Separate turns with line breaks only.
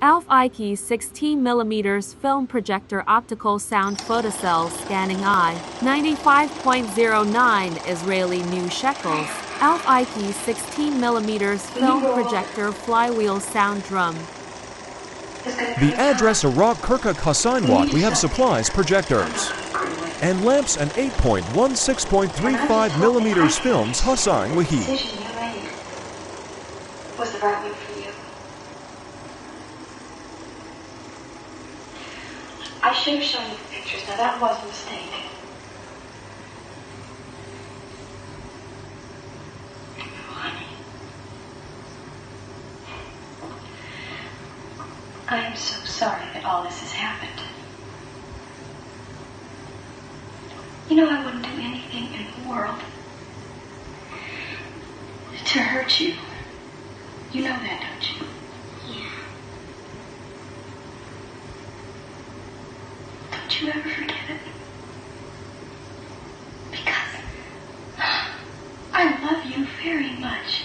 EIKI 16mm film projector optical sound photocell scanning eye, 95.09 Israeli new shekels. EIKI 16mm film projector flywheel sound drum.
The address Iraq Kirkuk Hassanwat, we have supplies projectors. And lamps and 8.16.35mm films Hassan Wahi.
Decision you made was the right one for you. I should have shown you the pictures. Now that was a mistake. Oh, honey. I am so sorry that all this has happened. You know, I wouldn't do anything in the world to hurt you. You know that, don't you? Yeah. Don't you ever forget it. Because I love you very much.